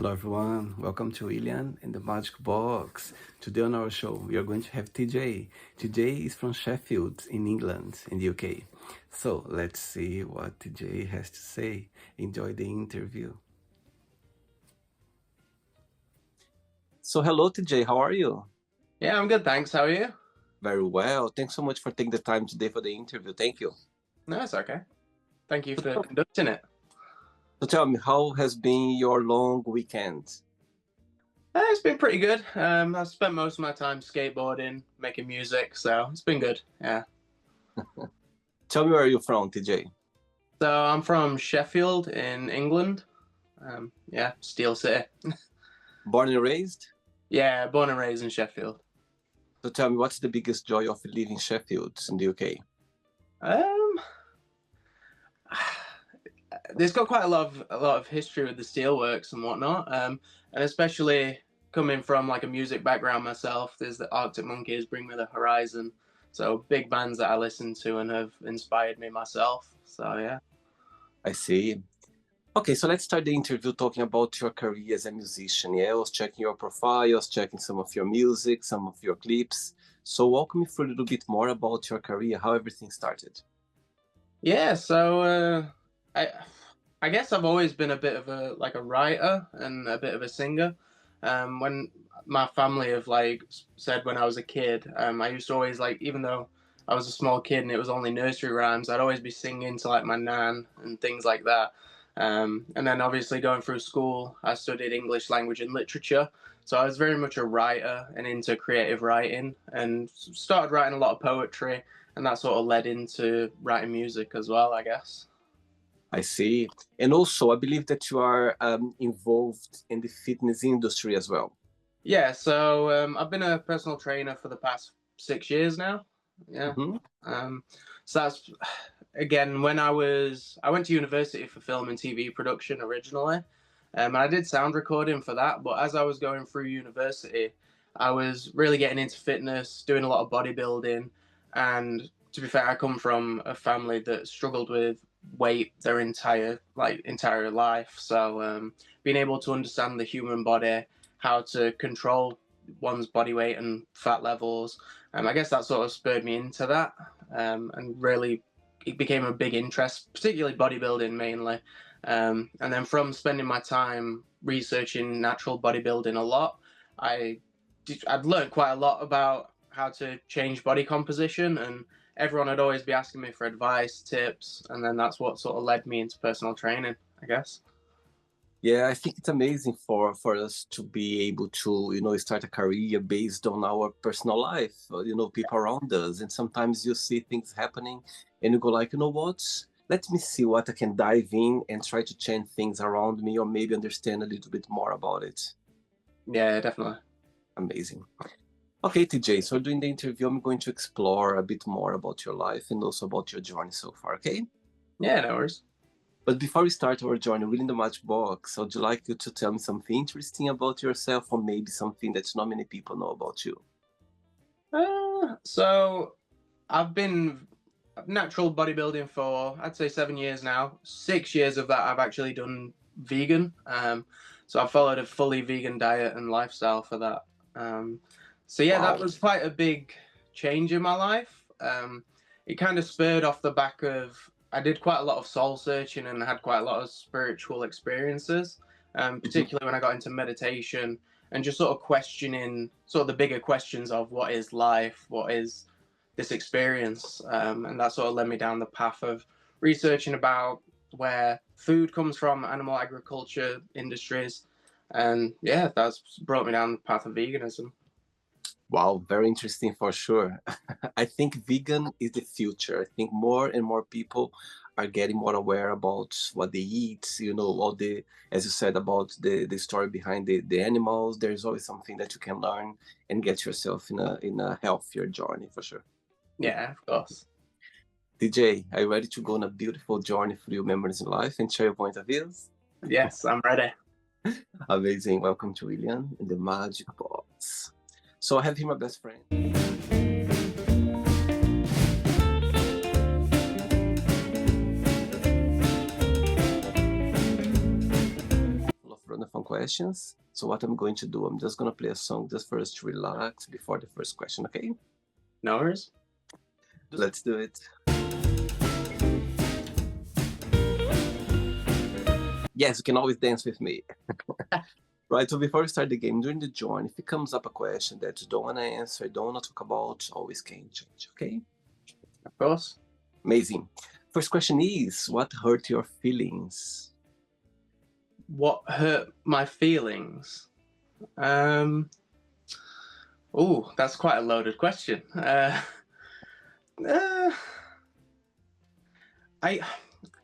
Hello everyone, welcome to William in the Magic Box. Today on our show we are going to have TJ. TJ is from Sheffield in England, in the UK. So let's see what TJ has to say. Enjoy the interview. So hello TJ, how are you? Yeah, I'm good, thanks. How are you? Very well. Thanks so much for taking the time today for the interview. Thank you. No, it's okay. Thank you for conducting it. So tell me, how has been your long weekend? It's been pretty good. I've spent most of my time skateboarding, making music, so it's been good. Yeah. Tell me where you're from, TJ. So I'm from Sheffield in England. Yeah, Steel City. Born and raised? Yeah, born and raised in Sheffield. So tell me, what's the biggest joy of living in Sheffield in the UK? Um, there's got quite a lot of history with the steelworks and whatnot. And especially coming from like a music background myself, there's the Arctic Monkeys, Bring Me the Horizon. So big bands that I listen to and have inspired me myself. So yeah. I see. Okay, so let's start the interview talking about your career as a musician. Yeah, I was checking your profile, I was checking some of your music, some of your clips. So walk me through a little bit more about your career, how everything started. Yeah, so I guess I've always been a bit of a writer and a bit of a singer. When my family have like said when I was a kid, I used to always like even though I was a small kid and it was only nursery rhymes, I'd always be singing to like my nan and things like that. And then obviously going through school, I studied English language and literature. So I was very much a writer and into creative writing and started writing a lot of poetry, and that sort of led into writing music as well, I guess. I see. And also, I believe that you are involved in the fitness industry as well. Yeah, so I've been a personal trainer for the past 6 years now. Yeah. Hmm. Um, so that's again when I went to university for film and TV production originally, and I did sound recording for that. But as I was going through university, I was really getting into fitness, doing a lot of bodybuilding, and to be fair, I come from a family that struggled with weight their entire life. So being able to understand the human body, how to control one's body weight and fat levels, I guess that sort of spurred me into that, and really it became a big interest, particularly bodybuilding mainly. And then from spending my time researching natural bodybuilding a lot, I I'd learned quite a lot about how to change body composition, and everyone would always be asking me for advice, tips, and then that's what sort of led me into personal training, I guess. Yeah, I think it's amazing for us to be able to, start a career based on our personal life, people around us. And sometimes you see things happening and you go like, you know what? Let me see what I can dive in and try to change things around me or maybe understand a little bit more about it. Yeah, definitely. Amazing. Okay, TJ, so during the interview, I'm going to explore a bit more about your life and also about your journey so far, okay? Yeah, no worries. But before we start our journey within the Matchbox, I'd like you to tell me something interesting about yourself or maybe something that not many people know about you. So I've been natural bodybuilding for I'd say 7 years now. 6 years of that I've actually done vegan. So I followed a fully vegan diet and lifestyle for that. So yeah, that Wow. was quite a big change in my life. It kind of spurred off the back of I did quite a lot of soul searching and had quite a lot of spiritual experiences, Mhm. particularly when I got into meditation and just sort of questioning sort of the bigger questions of what is life, what is this experience, and that sort of led me down the path of researching about where food comes from, animal agriculture industries, and yeah, that's brought me down the path of veganism. Wow, very interesting for sure. I think vegan is the future. I think more and more people are getting more aware about what they eat, all the, as you said, about the story behind the animals. There's always something that you can learn and get yourself in a healthier journey for sure. Yeah, of course. DJ, are you ready to go on a beautiful journey through your memories in life and share your point of views? Yes, I'm ready. Amazing. Welcome to William in the Magic Box. So I have here my best friend. fun questions. So what I'm going to do, I'm just going to play a song just for us to relax before the first question, okay? No worries. Let's do it. Yes, you can always dance with me. Right, so before we start the game, during the join, if it comes up a question that you don't want to answer, don't want to talk about, always can change, okay? Of course. Amazing. First question is, what hurt your feelings? What hurt my feelings? Oh, that's quite a loaded question. Uh, I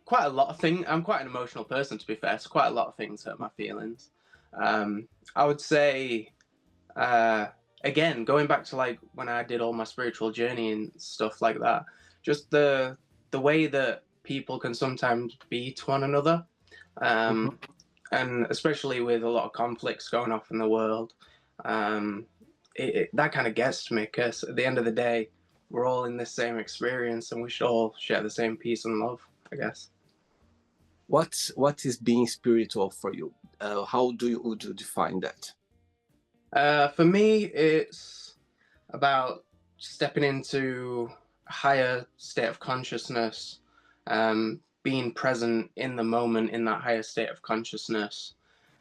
quite a lot of things. I'm quite an emotional person, to be fair. So quite a lot of things hurt my feelings. I would say, again, going back to like when I did all my spiritual journey and stuff like that, just the way that people can sometimes be to one another, Mhm. and especially with a lot of conflicts going off in the world, um, that kind of gets to me because at the end of the day, we're all in this same experience and we should all share the same peace and love, I guess. What is being spiritual for you? How would you define that? For me, it's about stepping into a higher state of consciousness, being present in the moment in that higher state of consciousness,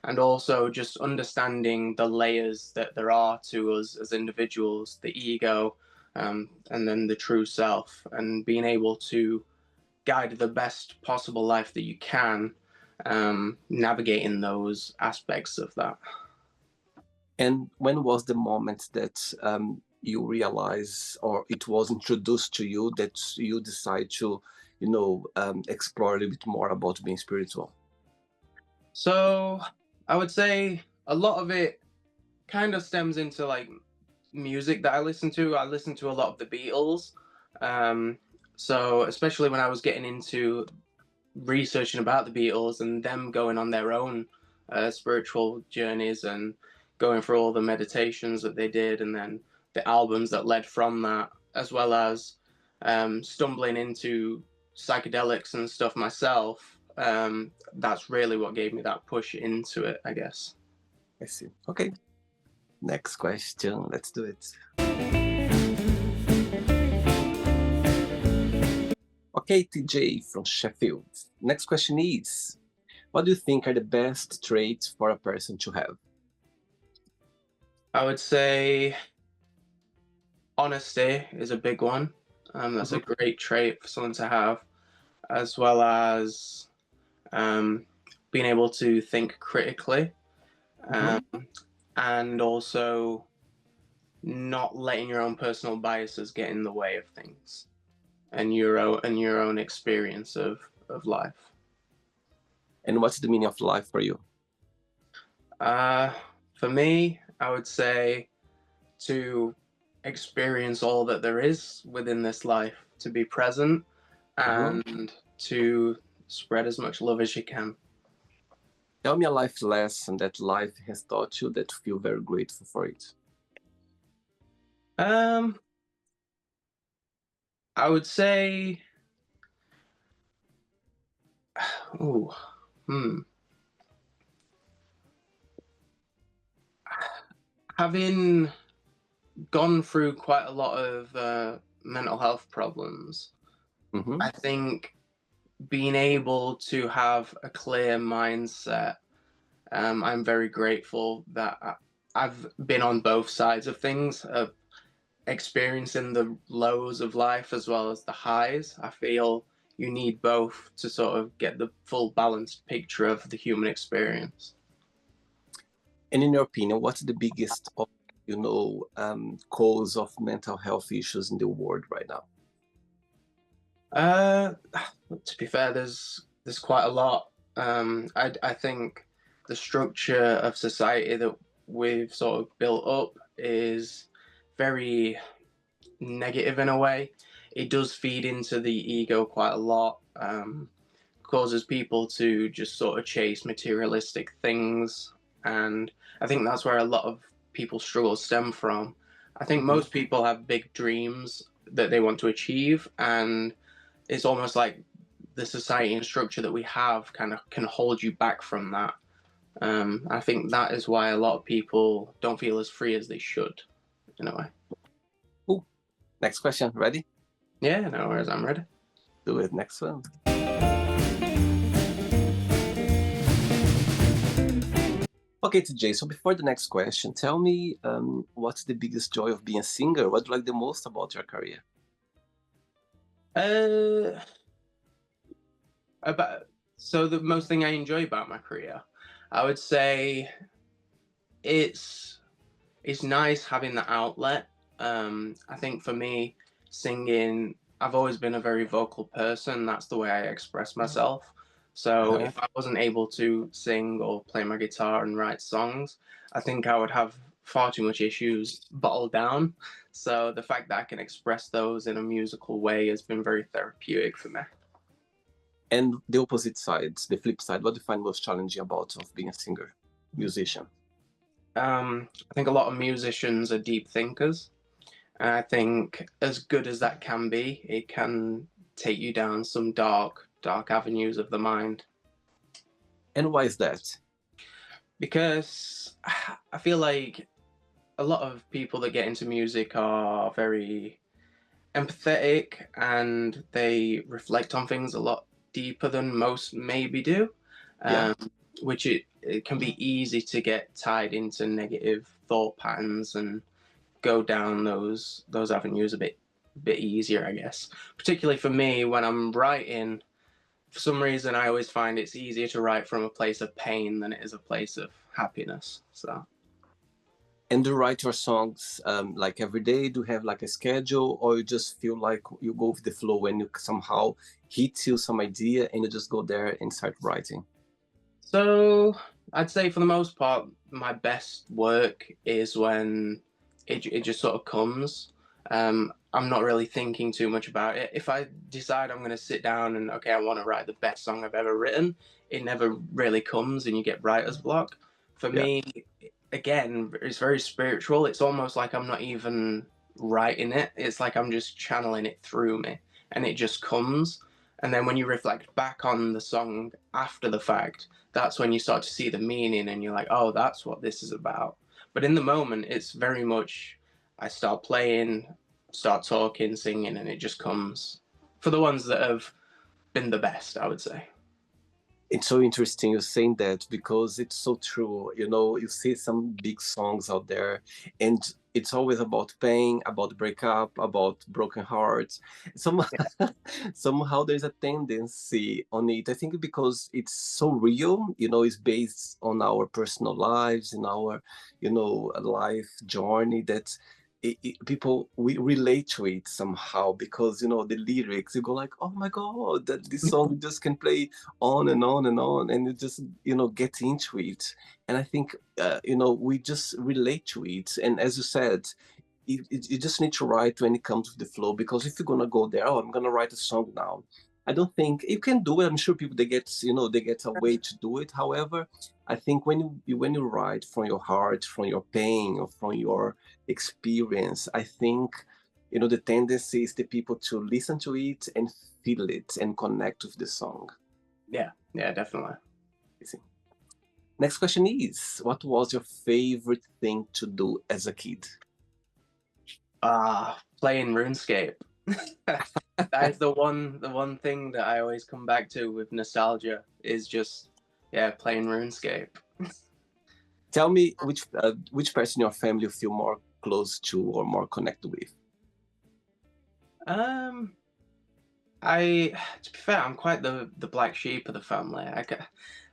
and also just understanding the layers that there are to us as individuals, the ego, and then the true self, and being able to guide the best possible life that you can, navigating those aspects of that. And when was the moment that you realize, or it was introduced to you, that you decide to, explore a little bit more about being spiritual? So I would say a lot of it kind of stems into like music that I listen to. I listen to a lot of the Beatles. Um, so especially when I was getting into researching about the Beatles and them going on their own spiritual journeys and going through all the meditations that they did, and then the albums that led from that, as well as stumbling into psychedelics and stuff myself. That's really what gave me that push into it, I guess. I see. Okay. Next question. Let's do it. Okay, TJ from Sheffield. Next question is, what do you think are the best traits for a person to have? I would say honesty is a big one. That's a Mhm. great trait for someone to have, as well as um, being able to think critically, Mhm. um, and also not letting your own personal biases get in the way of things and your own experience of life. And what's the meaning of life for you? Uh, for me, I would say to experience all that there is within this life, to be present Mhm. and to spread as much love as you can. Tell me a life lesson that life has taught you that you feel very grateful for it. Um, I would say, ooh, hmm, having gone through quite a lot of mental health problems, Mhm. I think being able to have a clear mindset, I'm very grateful that I've been on both sides of things, of experiencing the lows of life as well as the highs. I feel you need both to sort of get the full balanced picture of the human experience. And in your opinion, what's the biggest, cause of mental health issues in the world right now? Uh, to be fair, there's quite a lot. I think the structure of society that we've sort of built up is very negative in a way. It does feed into the ego quite a lot. Causes people to just sort of chase materialistic things, and I think that's where a lot of people's struggles stem from. I think Mhm. most people have big dreams that they want to achieve, and it's almost like the society and structure that we have kind of can hold you back from that. I think that is why a lot of people don't feel as free as they should, in a way. Cool. Next question. Ready? Yeah, no worries, I'm ready. Do it. Next one. Okay, TJ, so before the next question, tell me what's the biggest joy of being a singer? What do you like the most about your career? Uh, about so the most thing I enjoy about my career, I would say it's it's nice having the outlet. I think for me, singing, I've always been a very vocal person. That's the way I express myself. So Uh-huh. if I wasn't able to sing or play my guitar and write songs, I think I would have far too much issues bottled down. So the fact that I can express those in a musical way has been very therapeutic for me. And the opposite side, the flip side, what do you find most challenging about of being a singer, musician? I think a lot of musicians are deep thinkers. And I think as good as that can be, it can take you down some dark, dark avenues of the mind. And why is that? Because I feel like a lot of people that get into music are very empathetic and they reflect on things a lot deeper than most maybe do, Yeah. um, which it can be easy to get tied into negative thought patterns and go down those avenues a bit easier, I guess. Particularly for me when I'm writing, for some reason I always find it's easier to write from a place of pain than it is a place of happiness. So And do you write your songs like every day? Do you have like a schedule, or you just feel like you go with the flow when you somehow hit you some idea and you just go there and start writing? so I'd say for the most part my best work is when it just sort of comes. I'm not really thinking too much about it. If I decide I'm going to sit down and okay, I want to write the best song I've ever written, it never really comes, and you get writer's block. For Yeah. me, again, it's very spiritual. It's almost like I'm not even writing it. It's like I'm just channeling it through me, and it just comes. And then when you reflect back on the song after the fact, that's when you start to see the meaning, and you're like, oh, that's what this is about. But in the moment, it's very much I start playing, start talking, singing, and it just comes. For the ones that have been the best, I would say. It's so interesting you saying that because it's so true. You know, you see some big songs out there, and it's always about pain, about breakup, about broken hearts. Some somehow there's a tendency on it. I think because it's so real, you know, it's based on our personal lives and our, you know, life journey that people we relate to it somehow because you know the lyrics you go like oh my god that this song just can play on and on and on and you just you know get into it and I think you know we just relate to it and as you said you just need to write when it comes to the flow because if you're gonna go there oh I'm gonna write a song now I don't think you can do it I'm sure people they get you know they get a way to do it however I think when you write from your heart from your pain or from your experience I think you know the tendency is the people to listen to it and feel it and connect with the song. Yeah, yeah, definitely. Next question is, what was your favorite thing to do as a kid? Playing RuneScape. That is the one thing that I always come back to with nostalgia is just yeah, playing RuneScape. Tell me which person in your family you feel more close to or more connected with. Um, I to be fair, I'm quite the black sheep of the family.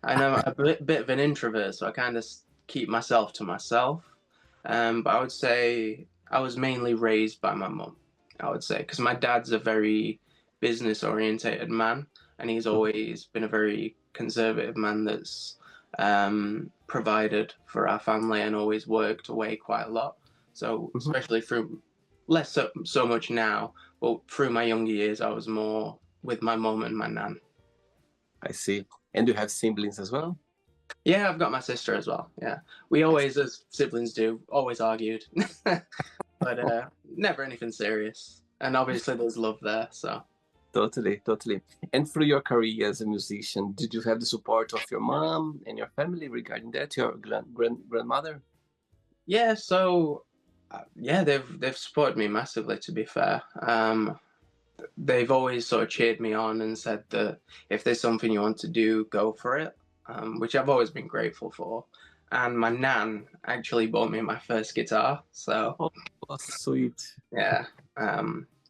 I know I'm a bit of an introvert, so I kind of keep myself to myself. But I would say I was mainly raised by my mum. I would say because my dad's a very business orientated man, and he's always been a very conservative man that's provided for our family and always worked away quite a lot. So Mhm. especially through less so much now, but through my younger years, I was more with my mum and my nan. I see. And you have siblings as well? Yeah, I've got my sister as well. Yeah, we I see. always, as siblings do, always argued, but never anything serious. And obviously, there's love there. So Totally, totally. And through your career as a musician, did you have the support of your mom and your family regarding that, your grandmother? Yeah, so yeah, they've supported me massively. To be fair, they've always sort of cheered me on and said that if there's something you want to do, go for it, which I've always been grateful for. And my nan actually bought me my first guitar, so Oh, that's sweet. yeah,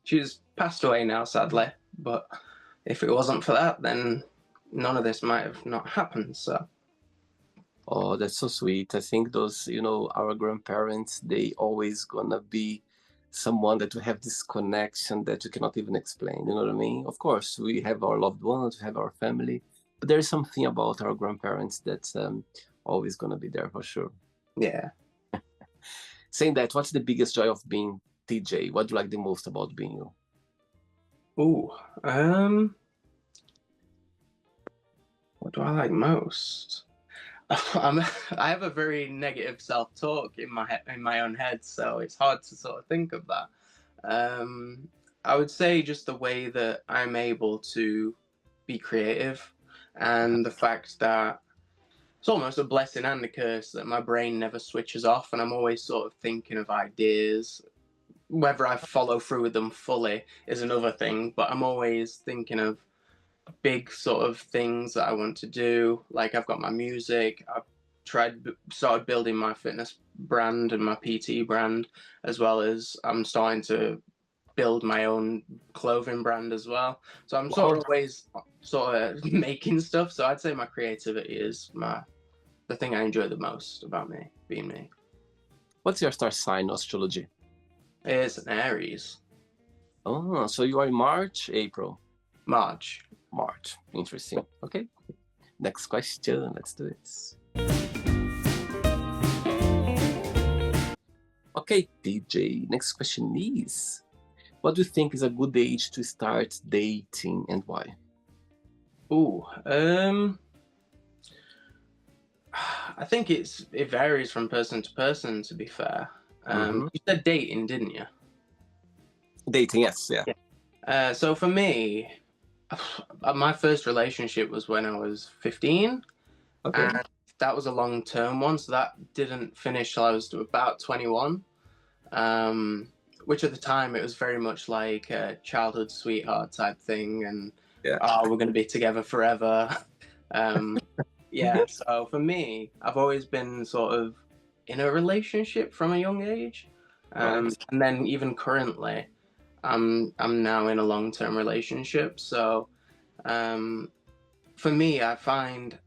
she's passed away now, sadly. But if it wasn't for that, then none of this might have not happened. So Oh, that's so sweet. I think those, our grandparents, they always gonna be someone that we have this connection that you cannot even explain. You know what I mean? Of course, we have our loved ones, we have our family, but there is something about our grandparents that's always gonna be there for sure. yeah. Saying that, what's the biggest joy of being TJ? What do you like the most about being you? Ooh, what do I like most? I have a very negative self-talk in my own head, so it's hard to sort of think of that. Um, I would say just the way that I'm able to be creative, and the fact that it's almost a blessing and a curse that my brain never switches off, and I'm always sort of thinking of ideas. Whether I follow through with them fully is another thing, but I'm always thinking of big sort of things that I want to do. Like I've got my music. I've started building my fitness brand and my PT brand, as well as I'm starting to build my own clothing brand as well. So I'm sort Wow. of always sort of making stuff. So I'd say my creativity is the thing I enjoy the most about me being me. What's your star sign, astrology? It's an Aries. Oh, so you are in March, April? March. March. Interesting. Okay. Next question. Let's do it. Okay, TJ. Next question is, what do you think is a good age to start dating and why? Ooh, I think it varies from person to person. To be fair, Mm-hmm. you said dating, didn't you? Dating, yes, yeah. So for me, my first relationship was when I was 15, Okay. and that was a long term one. So that didn't finish till I was about 21. Um, which at the time it was very much like a childhood sweetheart type thing, and Yeah. oh, we're going to be together forever. um, yeah. So for me, I've always been sort of in a relationship from a young age, Right. and then even currently, I'm now in a long term relationship. So um, for me, I find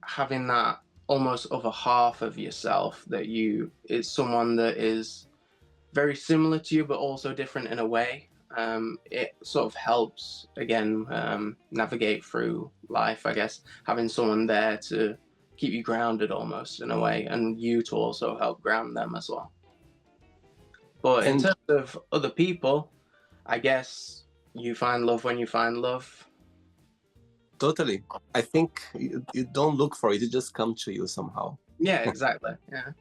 having that almost other half of yourself that you is someone that is very similar to you, but also different in a way. It sort of helps again navigate through life, I guess, having someone there to keep you grounded almost in a way, and you to also help ground them as well. But in And terms of other people, I guess you find love when you find love. totally, I think you don't look for it, it just comes to you somehow. Yeah, exactly. Yeah.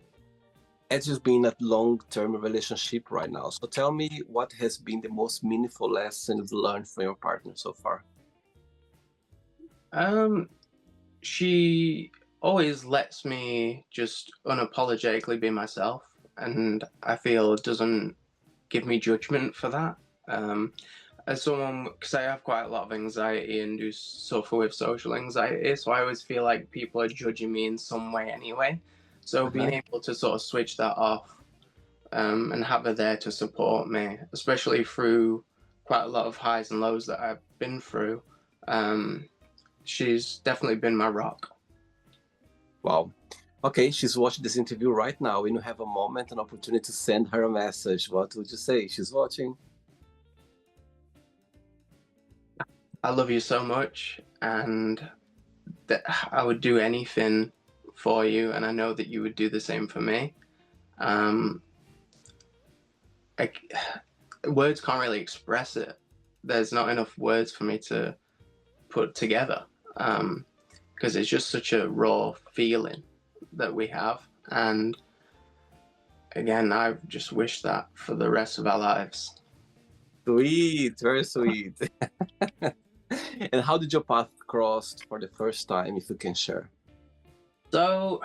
It's just been a long-term relationship right now. So tell me what has been the most meaningful lesson you've learned from your partner so far? Um, she always lets me just unapologetically be myself, and I feel doesn't give me judgment for that. Um, as someone, because I have quite a lot of anxiety and do suffer with social anxiety, so I always feel like people are judging me in some way anyway. So being Uh-huh. able to sort of switch that off and have her there to support me, especially through quite a lot of highs and lows that I've been through, um, she's definitely been my rock. Wow. Okay, she's watching this interview right now. When you have a moment, an opportunity to send her a message, what would you say? She's watching. I love you so much, and that I would do anything for you, and I know that you would do the same for me. Um, I, words can't really express it. There's not enough words for me to put together because it's just such a raw feeling that we have. And again, I just wish that for the rest of our lives. Sweet, very sweet. And how did your path crossed for the first time, if you can share? So,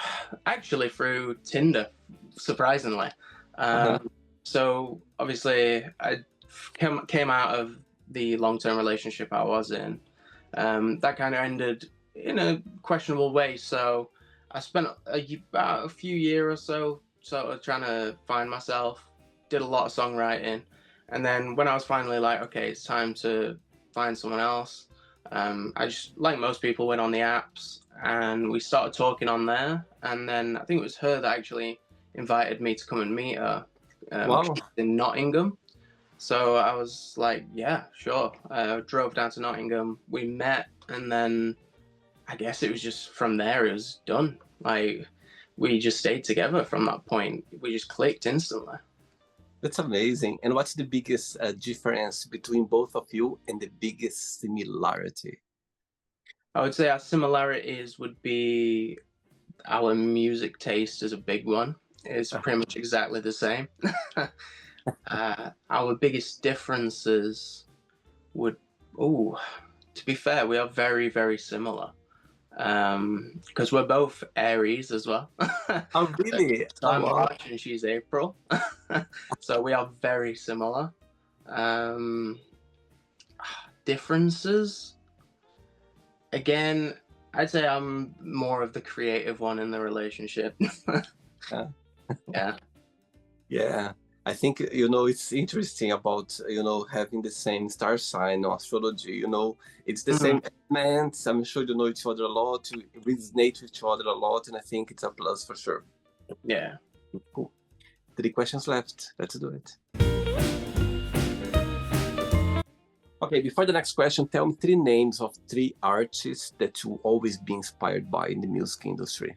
actually, through Tinder, surprisingly. Uh-huh. So, obviously, I came out of the long term relationship I was in. That kind of ended in a questionable way. So, I spent about a few years or so sort of trying to find myself, did a lot of songwriting. And then when I was finally like, okay, it's time to find someone else, I just, like most people, went on the apps and we started talking on there. And then I think it was her that actually invited me to come and meet her. Wow. She's in Nottingham. So I was like, yeah, sure. I drove down to Nottingham. We met, and then I guess it was just from there, it was done. Like, we just stayed together from that point. We just clicked instantly. That's amazing. And what's the biggest difference between both of you and the biggest similarity? I would say our similarities would be our music taste is a big one. It's pretty much exactly the same. Our biggest differences would, oh, to be fair, we are very, very similar. Because we're both Aries as well. Oh, really? So Oh, I'm wow. March and she's April. So we are very similar. Um, Differences? Again, I'd say I'm more of the creative one in the relationship. Yeah. Yeah. Yeah. I think, it's interesting about, having the same star sign or astrology, it's the Mhm. same elements. I'm sure you know each other a lot, you resonate with each other a lot, and I think it's a plus for sure. Yeah. Cool. 3 questions left. Let's do it. Okay, before the next question, tell me 3 names of 3 artists that you always be inspired by in the music industry.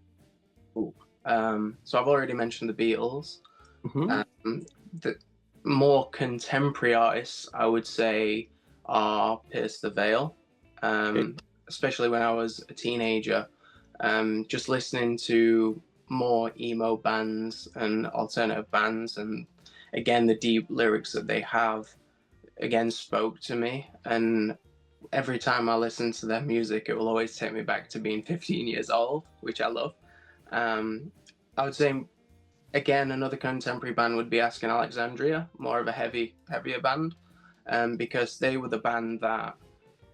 Ooh. So I've already mentioned the Beatles. Hmm. The more contemporary artists, I would say, are Pierce the Veil. Okay. Um, Especially when I was a teenager, just listening to more emo bands and alternative bands, and again the deep lyrics that they have again spoke to me. And every time I listen to their music, it will always take me back to being 15 years old, which I love. Um, I would say again, another contemporary band would be Asking Alexandria, more of a heavier band, because they were the band that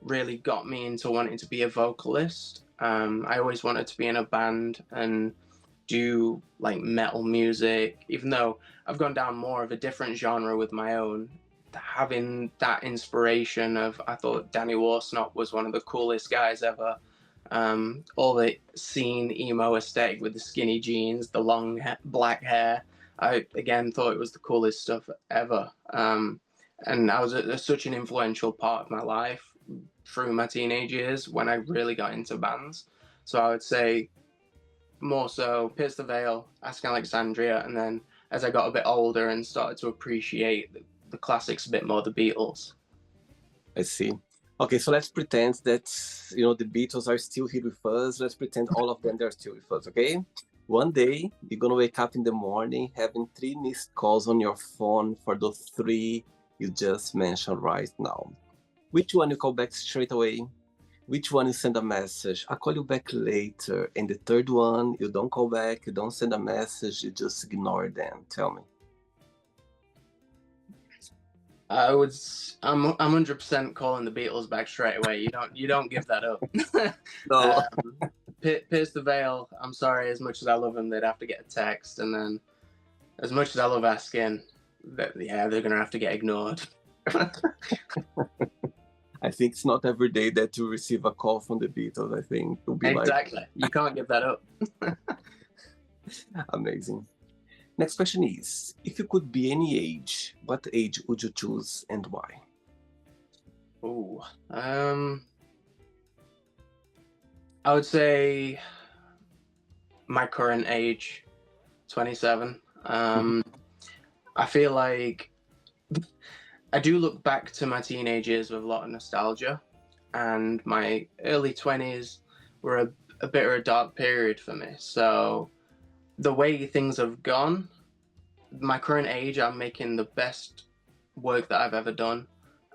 really got me into wanting to be a vocalist. I always wanted to be in a band and do like metal music, even though I've gone down more of a different genre with my own. Having that inspiration of, I thought Danny Warsnop was one of the coolest guys ever. All the scene emo aesthetic with the skinny jeans, the long black hair. I again thought it was the coolest stuff ever. And I was such an influential part of my life through my teenage years when I really got into bands. So I would say more so Pierce the Veil, Ask Alexandria, and then as I got a bit older and started to appreciate the classics a bit more, the Beatles. I see. Okay, so let's pretend that the Beatles are still here with us. Let's pretend all of them they're still with us. Okay. One day you're gonna wake up in the morning having 3 missed calls on your phone for those 3 you just mentioned right now. Which one you call back straight away? Which one you send a message? I'll call you back later. And the third one, you don't call back, you don't send a message, you just ignore them. Tell me. I would. I'm 100% calling the Beatles back straight away. You don't give that up. No. Pierce the Veil. I'm sorry. As much as I love them, they'd have to get a text, and then as much as I love asking, that yeah, they're gonna have to get ignored. I think it's not every day that you receive a call from the Beatles. I think it'll be like Exactly. You can't give that up. amazing. Next question is, if you could be any age, what age would you choose and why? Ooh. I would say my current age, 27. Mhm. I feel like I do look back to my teenage years with a lot of nostalgia, and my early 20s were a bit of a dark period for me. So the way things have gone, my current age, I'm making the best work that I've ever done.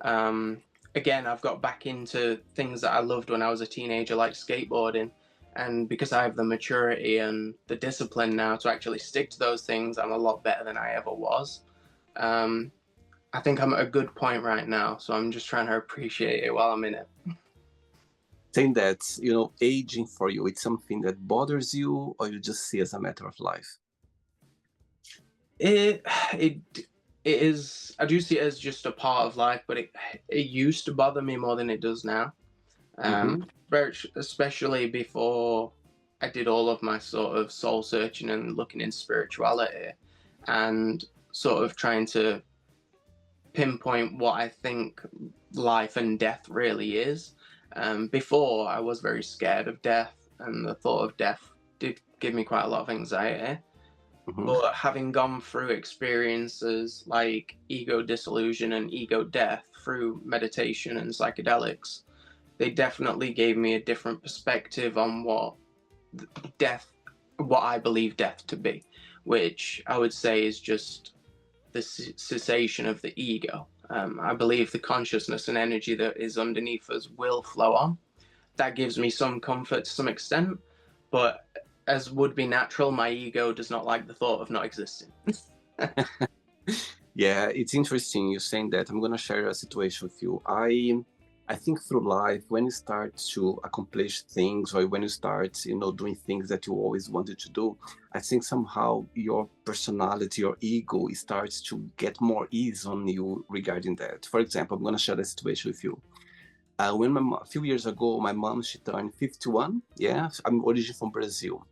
Um, Again, I've got back into things that I loved when I was a teenager, like skateboarding. And because I have the maturity and the discipline now to actually stick to those things, I'm a lot better than I ever was. Um, I think I'm at a good point right now, so I'm just trying to appreciate it while I'm in it. Saying that, aging for you, it's something that bothers you, or you just see as a matter of life? It it it is. I do see it as just a part of life, but it used to bother me more than it does now. Mm-hmm. Especially before I did all of my sort of soul searching and looking in spirituality, and sort of trying to pinpoint what I think life and death really is. Before, I was very scared of death, and the thought of death did give me quite a lot of anxiety. Mm-hmm. But having gone through experiences like ego dissolution and ego death through meditation and psychedelics, they definitely gave me a different perspective on death, what I believe death to be, which I would say is just the cessation of the ego. I believe the consciousness and energy that is underneath us will flow on. That gives me some comfort to some extent, but as would be natural, my ego does not like the thought of not existing. Yeah, it's interesting you saying that. I'm gonna share a situation with you. I think through life, when you start to accomplish things, or when you start, doing things that you always wanted to do, I think somehow your personality, your ego starts to get more ease on you regarding that. For example, I'm gonna share a situation with you. When a few years ago, my mom, she turned 51. Yeah, I'm originally from Brazil,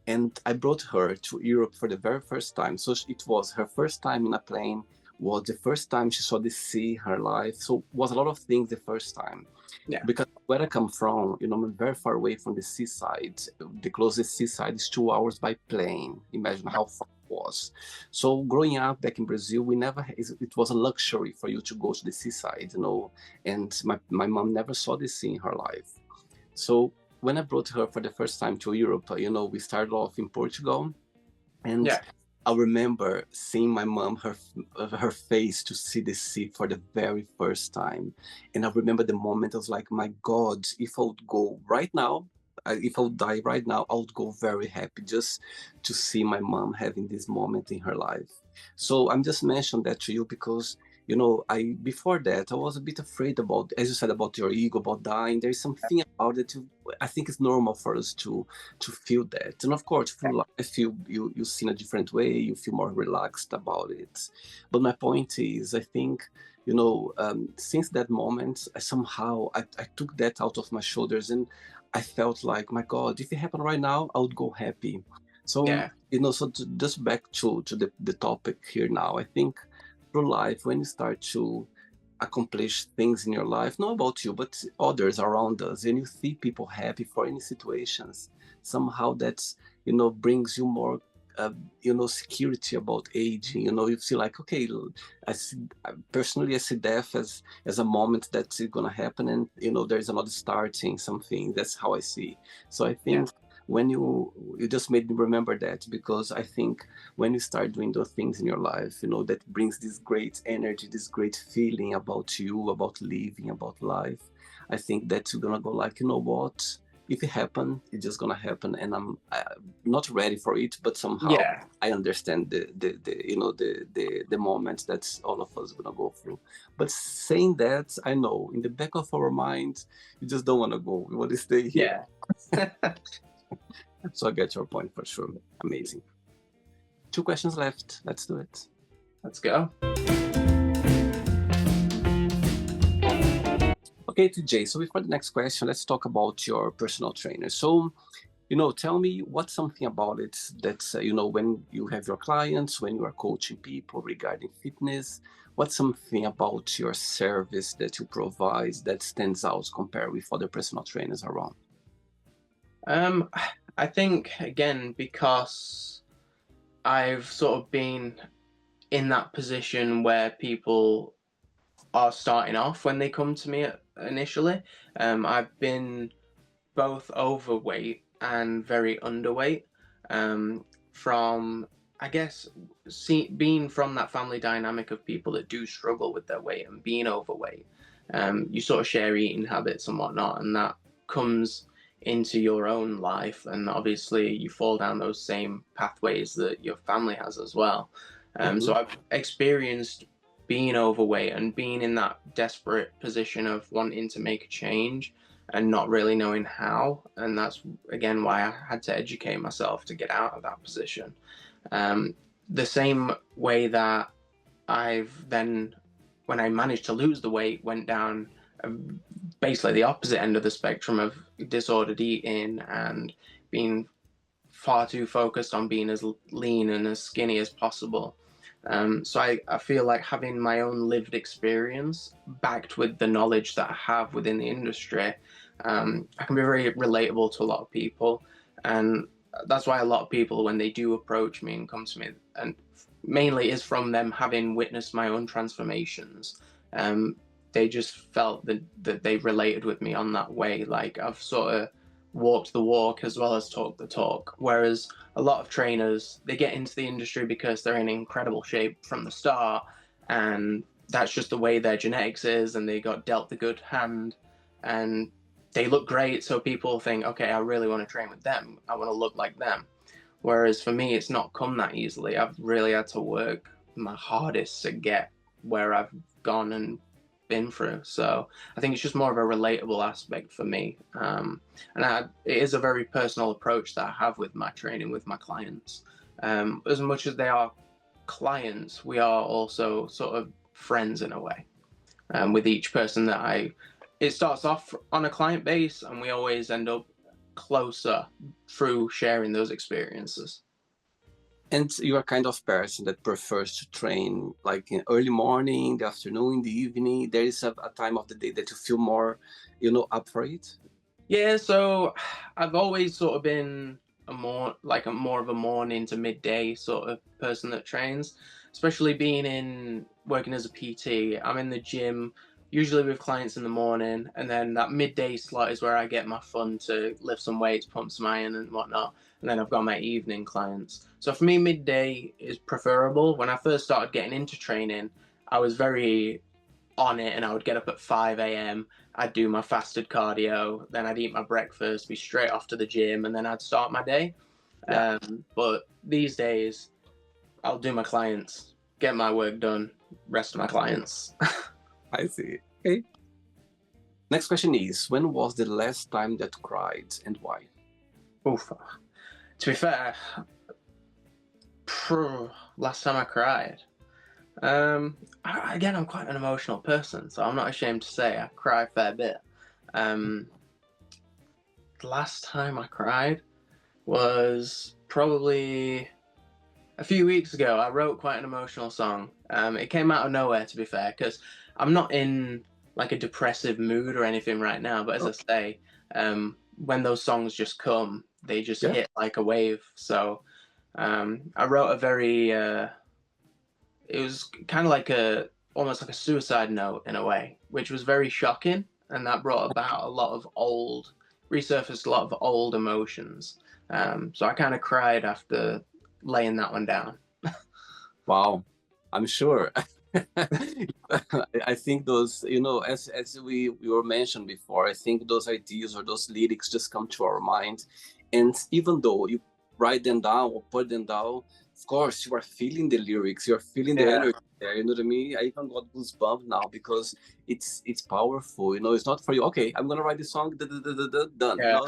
and I brought her to Europe for the very first time. So it was her first time in a plane, was the first time she saw the sea, her life. So was a lot of things the first time. Yeah, Because where I come from, I'm very far away from the seaside. The closest seaside is 2 hours by plane. Imagine how far it was. So growing up back in Brazil, we never, it was a luxury for you to go to the seaside, and my mom never saw the sea in her life. So when I brought her for the first time to Europe, we started off in Portugal, and yeah, I remember seeing my mom, her face to see the sea for the very first time, and I remember the moment. I was like, "My God, if I would go right now, if I would die right now, I would go very happy just to see my mom having this moment in her life." So I'm just mentioning that to you because I before that I was a bit afraid about, as you said, about your ego, about dying. There's something about it. I think it's normal for us to feel that, and of course through life you see in a different way, you feel more relaxed about it. But my point is, I think, since that moment, I took that out of my shoulders, and I felt like, my God, if it happened right now, I would go happy. So yeah, just back to the topic here now. I think through life, when you start to accomplish things in your life, not about you, but others around us, and you see people happy for any situations, somehow that's, brings you more, uh, security about aging. You feel like, okay, personally, I see death as a moment that's gonna happen, and there's another starting something. That's how I see. So I yeah, think when you just made me remember that, because I think when you start doing those things in your life, that brings this great energy, this great feeling about you, about living, about life. I think that's gonna go like, you know what? If it happen, it's just gonna happen, and I'm not ready for it, but somehow yeah, I understand the moments that all of us gonna go through. But saying that, I know in the back of our minds, you just don't want to go. We want to stay here. yeah. So I get your point for sure. Amazing. Two questions left. Let's do it. Let's go. Okay, TJ. So before the next question, let's talk about your personal trainer. So, tell me what's something about it that's, when you have your clients, when you are coaching people regarding fitness, what's something about your service that you provide that stands out compared with other personal trainers around? Um, I think again because I've sort of been in that position where people are starting off when they come to me initially. I've been both overweight and very underweight from I guess being from that family dynamic of people that do struggle with their weight and being overweight, you sort of share eating habits and whatnot, and that comes into your own life, and obviously you fall down those same pathways that your family has as well. Hmm. So I've experienced being overweight and being in that desperate position of wanting to make a change and not really knowing how, and that's again why I had to educate myself to get out of that position. um, the same way that I've then, when I managed to lose the weight, went down basically the opposite end of the spectrum of disordered eating and being far too focused on being as lean and as skinny as possible. So I feel like having my own lived experience backed with the knowledge that I have within the industry, I can be very relatable to a lot of people. And that's why a lot of people, when they do approach me and come to me, and mainly is from them having witnessed my own transformations, um, they just felt that they related with me on that way. Like I've sort of walked the walk as well as talked the talk. Whereas a lot of trainers, they get into the industry because they're in incredible shape from the start, and that's just the way their genetics is, and they got dealt the good hand, and they look great. So people think, okay, I really want to train with them. I want to look like them. Whereas for me, it's not come that easily. I've really had to work my hardest to get where I've gone and been through. So I think it's just more of a relatable aspect for me. It is a very personal approach that I have with my training with my clients. As much as they are clients, we are also sort of friends in a way. With each person that it starts off on a client base, and we always end up closer through sharing those experiences. And you're kind of person that prefers to train like in early morning, the afternoon, the evening. There is a time of the day that you feel more, up for it. Yeah, so I've always sort of been a more of a morning to midday sort of person that trains, especially being in working as a PT. I'm in the gym usually with clients in the morning, and then that midday slot is where I get my fun to lift some weights, pump some iron and whatnot. And then I've got my evening clients. So for me, midday is preferable. When I first started getting into training, I was very on it, and I would get up at 5 a.m. I'd do my fasted cardio, then I'd eat my breakfast, be straight off to the gym, and then I'd start my day. Yeah, But these days, I'll do my clients, get my work done, rest of my clients. I see. Okay. Next question is, when was the last time that you cried and why? Oof. To be fair, last time I cried. Again, I'm quite an emotional person, so I'm not ashamed to say I cry a fair bit. Um, the last time I cried was probably a few weeks ago. I wrote quite an emotional song. It came out of nowhere, to be fair, because I'm not in like a depressive mood or anything right now. But as I Okay. say, when those songs just come, they just Yeah, hit like a wave. So I wrote a very. It was kind of like a almost like a suicide note in a way, which was very shocking, and that brought about a lot of resurfaced a lot of old emotions. So I kind of cried after laying that one down. wow. I'm sure. I think those, as we were mentioned before, I think those ideas or those lyrics just come to our mind. And even though you write them down or put them down, of course, you are feeling the lyrics, you're feeling the Yeah, energy there. You know what I mean? I even got goosebumps now because it's powerful. It's not for you. Okay, I'm gonna write the song. Done. yeah,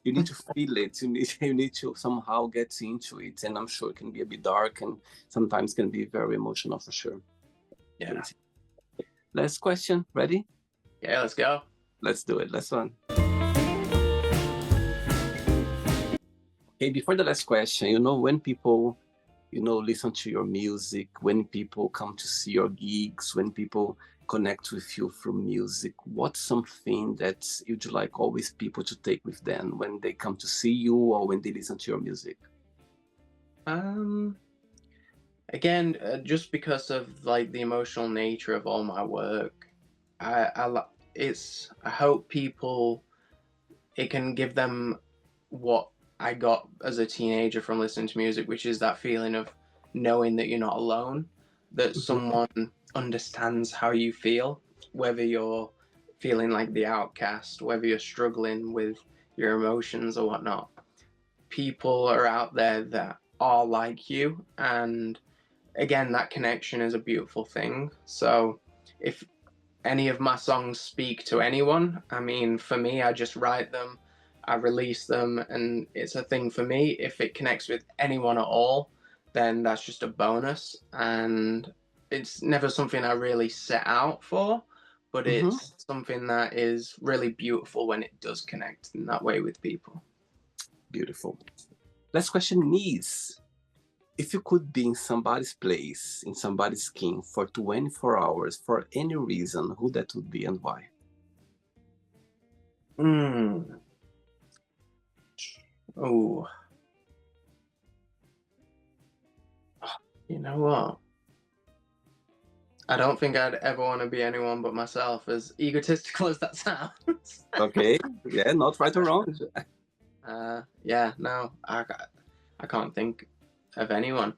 You need to feel it. You need to somehow get into it. And I'm sure it can be a bit dark and sometimes can be very emotional for sure. yeah, Last question. Ready? yeah. Let's go. Let's do it. Last one. Okay, before the last question, when people, listen to your music, when people come to see your gigs, when people connect with you through music, what's something that you'd like always people to take with them when they come to see you or when they listen to your music? Um, Again, just because of like the emotional nature of all my work, I hope people, it can give them what I got as a teenager from listening to music, which is that feeling of knowing that you're not alone, that Mhm. someone understands how you feel, whether you're feeling like the outcast, whether you're struggling with your emotions or whatnot. People are out there that are like you, and again, that connection is a beautiful thing. So if any of my songs speak to anyone, I mean, for me, I just write them, I release them, and it's a thing for me. If it connects with anyone at all, then that's just a bonus. And it's never something I really set out for, but Mhm. it's something that is really beautiful when it does connect in that way with people. Beautiful. Last question is, if you could be in somebody's place, in somebody's skin for 24 hours for any reason, who that would be and why? Mm. Oh, you know what? I don't think I'd ever want to be anyone but myself, as egotistical as that sounds. Okay. Yeah, not right or wrong. Yeah, no, I can't think of anyone,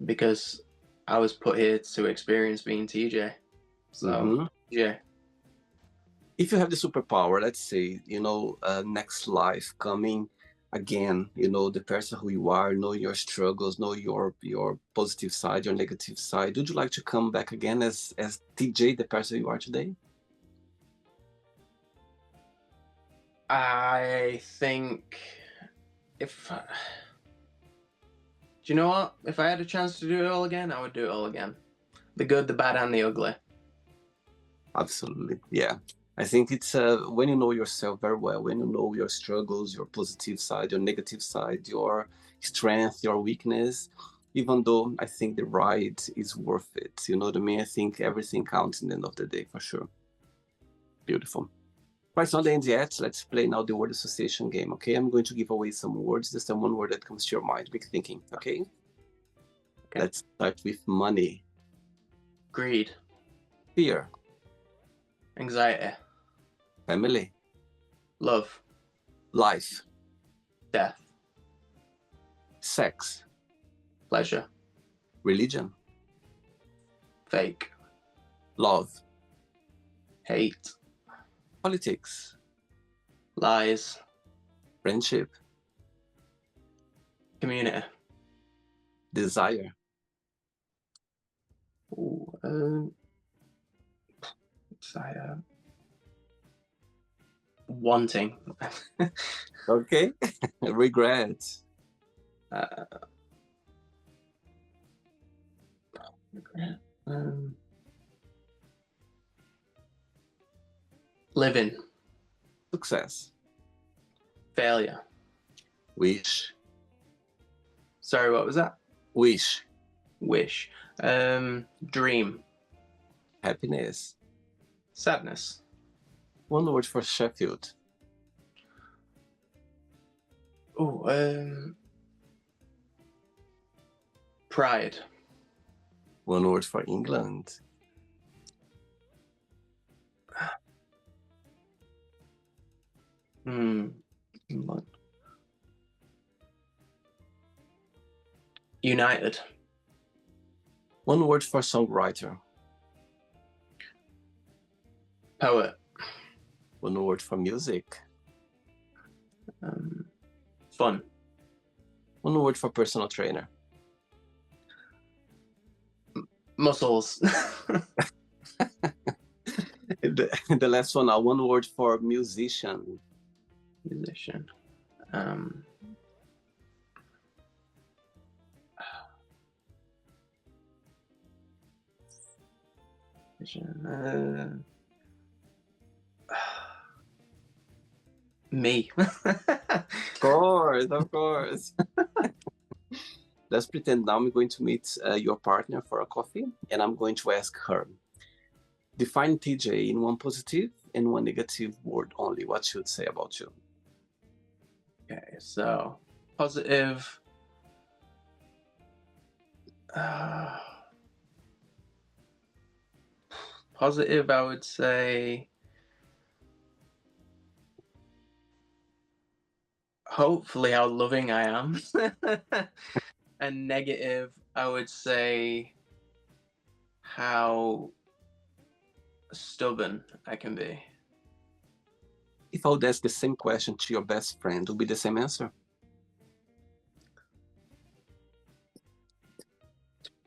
because I was put here to experience being TJ. So, Hmm. yeah, If you have the superpower, let's say, next life coming again, the person who you are, know your struggles, know your positive side, your negative side. Would you like to come back again as TJ, the person you are today? I think if, do you know what? If I had a chance to do it all again, I would do it all again. The good, the bad, and the ugly. Absolutely. Yeah. I think it's when you know yourself very well, when you know your struggles, your positive side, your negative side, your strength, your weakness, even though I think the ride is worth it. You know what I mean? I think everything counts in the end of the day for sure. Beautiful. Right, it's not the end yet. Let's play now the word association game, okay? I'm going to give away some words, just one word that comes to your mind. Big thinking, okay? Okay. Let's start with money, Greed, fear, anxiety, family, love, life, death, sex, pleasure, religion, fake, love, hate, politics, lies, friendship, community. desire. Ooh, desire, wanting, Okay. Regret, uh, regret, living, success, failure. wish, Sorry, what was that? wish, Wish, dream, happiness. sadness, One word for Sheffield. oh, pride, One word for England. hmm, united, One word for songwriter. poet, One word for music. um, fun, One word for personal trainer. muscles, The last one, one word for musician. musician, um, musician, me. Of course, of course. Let's pretend now I'm going to meet your partner for a coffee, and I'm going to ask her, define TJ in one positive and one negative word only. What should say about you? Okay, so positive. Positive, I would say hopefully how loving I am. And negative, I would say how stubborn I can be. If I would ask the same question to your best friend, would be the same answer?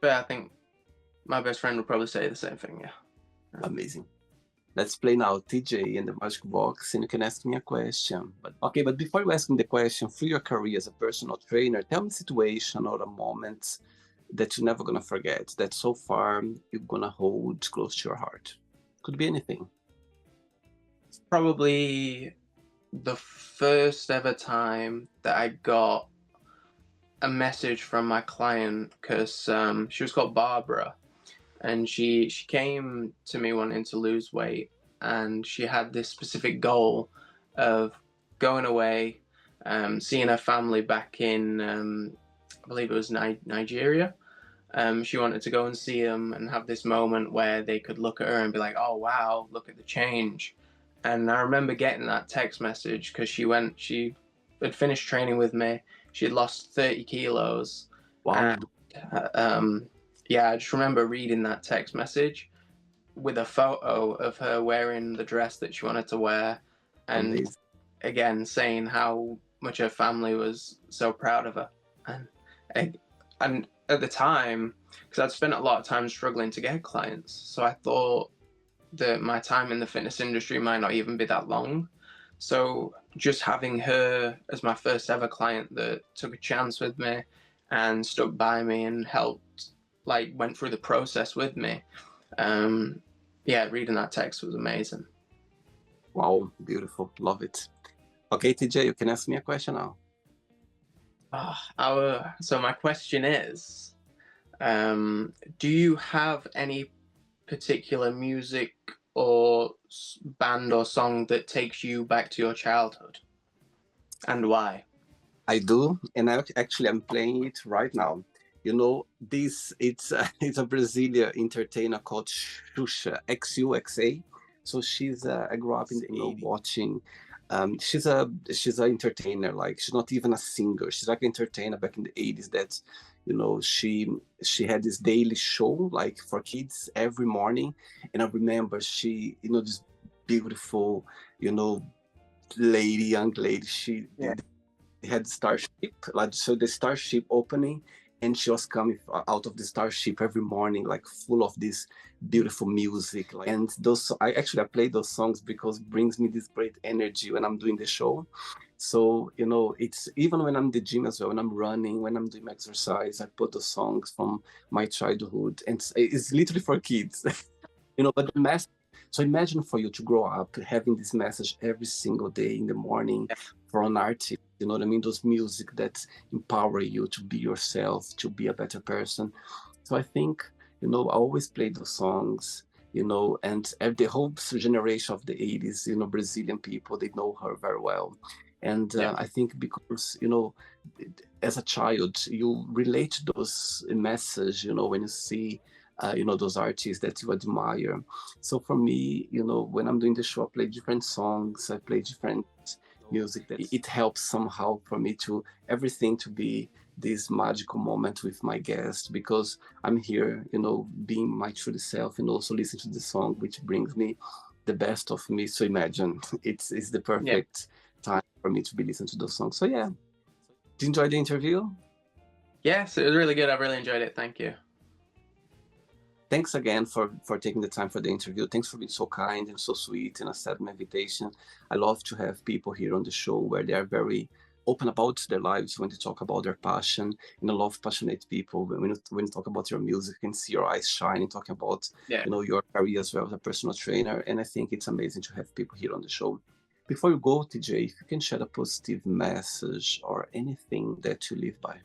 But I think my best friend would probably say the same thing. Yeah. Amazing. Let's play now TJ and the Magic Box, and you can ask me a question. But before you ask me the question, through your career as a personal trainer, tell me a situation or a moment that you're never gonna forget, that so far you're gonna hold close to your heart. Could be anything. Probably the first ever time that I got a message from my client, because she was called Barbara, and she came to me wanting to lose weight, and she had this specific goal of going away, seeing her family back in I believe it was Nigeria. She wanted to go and see them and have this moment where they could look at her and be like, "Oh wow, look at the change." And I remember getting that text message because she had finished training with me. She had lost 30 kilos, Wow, and yeah, I just remember reading that text message with a photo of her wearing the dress that she wanted to wear, and amazing. again saying how much her family was so proud of her. And at the time, because I'd spent a lot of time struggling to get clients, so I thought that my time in the fitness industry might not even be that long. So just having her as my first ever client that took a chance with me and stuck by me and helped, like, went through the process with me. Um, yeah, reading that text was amazing. Wow, beautiful. Love it. Okay, TJ, you can ask me a question now. So my question is, do you have any particular music or band or song that takes you back to your childhood, and why? I do, and I'm playing it right now. You know, this it's a Brazilian entertainer called Xuxa, XUXA. So I grew up in the '80s watching. She's an entertainer. Like she's not even a singer. She's like an entertainer back in the '80s. That she had this daily show like for kids every morning, and I remember she this beautiful you know young lady. Yeah, Had Starship, like so the Starship opening, and she was coming out of the Starship every morning, like full of this beautiful music. And I play those songs because it brings me this great energy when I'm doing the show. So it's even when I'm in the gym as well, when I'm running, when I'm doing exercise, I put the songs from my childhood, and it's literally for kids. But the message. So imagine for you to grow up having this message every single day in the morning yeah, for an artist. You know what I mean? Those music that empower you to be yourself, to be a better person. So I think, I always play those songs, and the whole generation of the '80s, Brazilian people, they know her very well. And yeah, I think because, as a child, you relate to those messages, when you see, those artists that you admire. So for me, when I'm doing the show, I play different songs, I play different music that it helps somehow for me to everything to be this magical moment with my guest because I'm here, being my true self and also listen to the song which brings me the best of me. So imagine it's the yeah. perfect time for me to be listening to those songs. So yeah. Did you enjoy the interview? Yes, it was really good. I really enjoyed it. Thank you. Thanks again for taking the time for the interview. Thanks for being so kind and so sweet and accepting my invitation. I love to have people here on the show where they are very open about their lives when they talk about their passion. And I love passionate people. When you talk about your music, you can see your eyes shining, talking about Yeah. your career as well as a personal trainer. And I think it's amazing to have people here on the show. Before you go, TJ, if you can share a positive message or anything that you live by.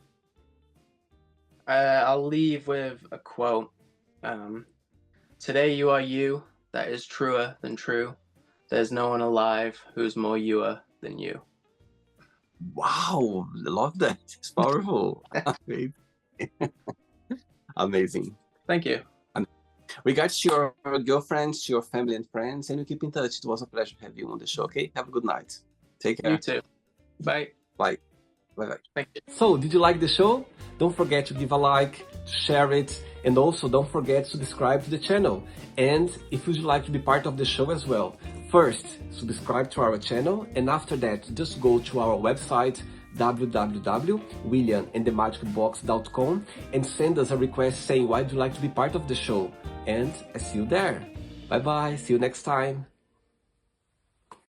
I'll leave with a quote. Um, Today you are you, that is truer than true. There's no one alive who's more youer than you. Wow, love that. It's powerful. Amazing. Thank you. Regards to your girlfriends, to your family and friends, and you keep in touch. It was a pleasure to have you on the show. Okay, have a good night. Take You care. too. Bye. Bye. Bye bye. Thank you. So, did you like the show? Don't forget to give a like, to share it, and also don't forget to subscribe to the channel. And if you'd like to be part of the show as well, first, subscribe to our channel, and after that, just go to our website, www.williamandthemagicbox.com, and send us a request saying why you'd like to be part of the show. And I see you there. Bye bye, see you next time.